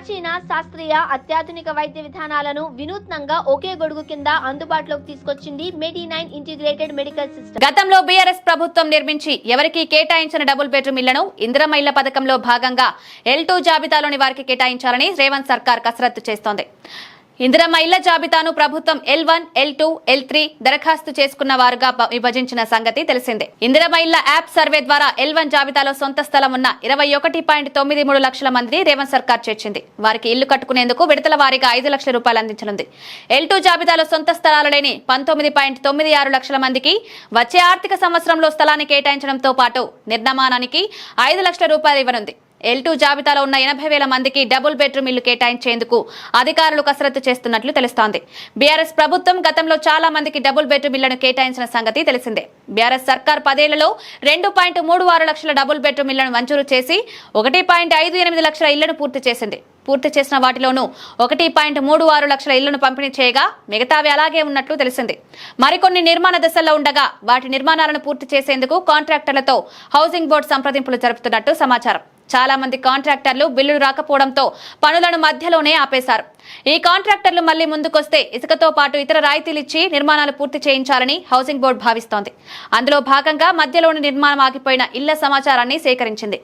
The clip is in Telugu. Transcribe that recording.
ప్రాచీన శాస్త్రీయ అత్యాధునిక వైద్య విధానాలను వినూత్నంగా ఒకే గొడుగు కింద అందుబాటులోకి తీసుకొచ్చింది మెడి9 ఇంటిగ్రేటెడ్ మెడికల్ సిస్టమ్. గతంలో బీఆర్ఎస్ ప్రభుత్వం నిర్మించి ఎవరికి కేటాయించిన డబుల్ బెడ్రూమ్ ఇళ్లను ఇందిరమ్మ ఇళ్ల పథకంలో భాగంగా L2 జాబితాలోని వారికి కేటాయించాలని రేవంత్ సర్కార్ కసరత్తు చేస్తోంది. ఇందిరమ్మ ఇళ్ల జాబితాను ప్రభుత్వం L1, L2, L3 దరఖాస్తు చేసుకున్న వారుగా విభజించిన సంగతి తెలిసిందే. ఇందిరమ్మ ఇళ్ల యాప్ సర్వే ద్వారా L1 జాబితాలో సొంత స్థలం ఉన్న 21.93 లక్షల మందిని రేవంత్ సర్కార్ చేర్చింది. వారికి ఇల్లు కట్టుకునేందుకు విడతల వారీగా 5 లక్షల రూపాయలు అందించనుంది. L2 జాబితాలో సొంత స్థలాలు లేని 19.96 లక్షల మందికి వచ్చే ఆర్థిక సంవత్సరంలో స్థలాన్ని కేటాయించడంతో పాటు నిర్మాణానికి 5 లక్షల రూపాయలు ఇవ్వనుంది. L2 జాబితాలో ఉన్న 80,000 మందికి డబుల్ బెడ్రూమ్ ఇల్లు కేటాయించేందుకు అధికారులు కసరత్తు చేస్తున్నట్లు తెలుస్తోంది. బీఆర్ఎస్ ప్రభుత్వం గతంలో చాలా మందికి డబుల్ బెడ్రూమ్ ఇళ్లను కేటాయించిన సంగతి తెలిసిందే. బీఆర్ఎస్ సర్కార్ 10 ఏళ్లలో 2.36 లక్షల డబుల్ బెడ్రూమ్ ఇళ్లను మంజూరు చేసి 1.58 లక్షల ఇళ్లను పూర్తి చేసింది. పూర్తి చేసిన వాటిలోనూ 1.36 లక్షల ఇళ్లను పంపిణీ చేయగా మిగతావి అలాగే ఉన్నట్లు తెలిసింది. మరికొన్ని నిర్మాణ దశల్లో ఉండగా వాటి నిర్మాణాలను పూర్తి చేసేందుకు కాంట్రాక్టర్లతో హౌసింగ్ బోర్డు సంప్రదింపులు జరుపుతున్నట్టు సమాచారం. చాలా మంది కాంట్రాక్టర్లు బిల్లులు రాకపోవడంతో పనులను మధ్యలోనే ఆపేశారు. ఈ కాంట్రాక్టర్లు మళ్లీ ముందుకొస్తే ఇసుకతో పాటు ఇతర రాయితీలు ఇచ్చి నిర్మాణాలు పూర్తి చేయించాలని హౌసింగ్ బోర్డు భావిస్తోంది. అందులో భాగంగా మధ్యలోని నిర్మాణం ఆగిపోయిన ఇళ్ల సమాచారాన్ని సేకరించింది.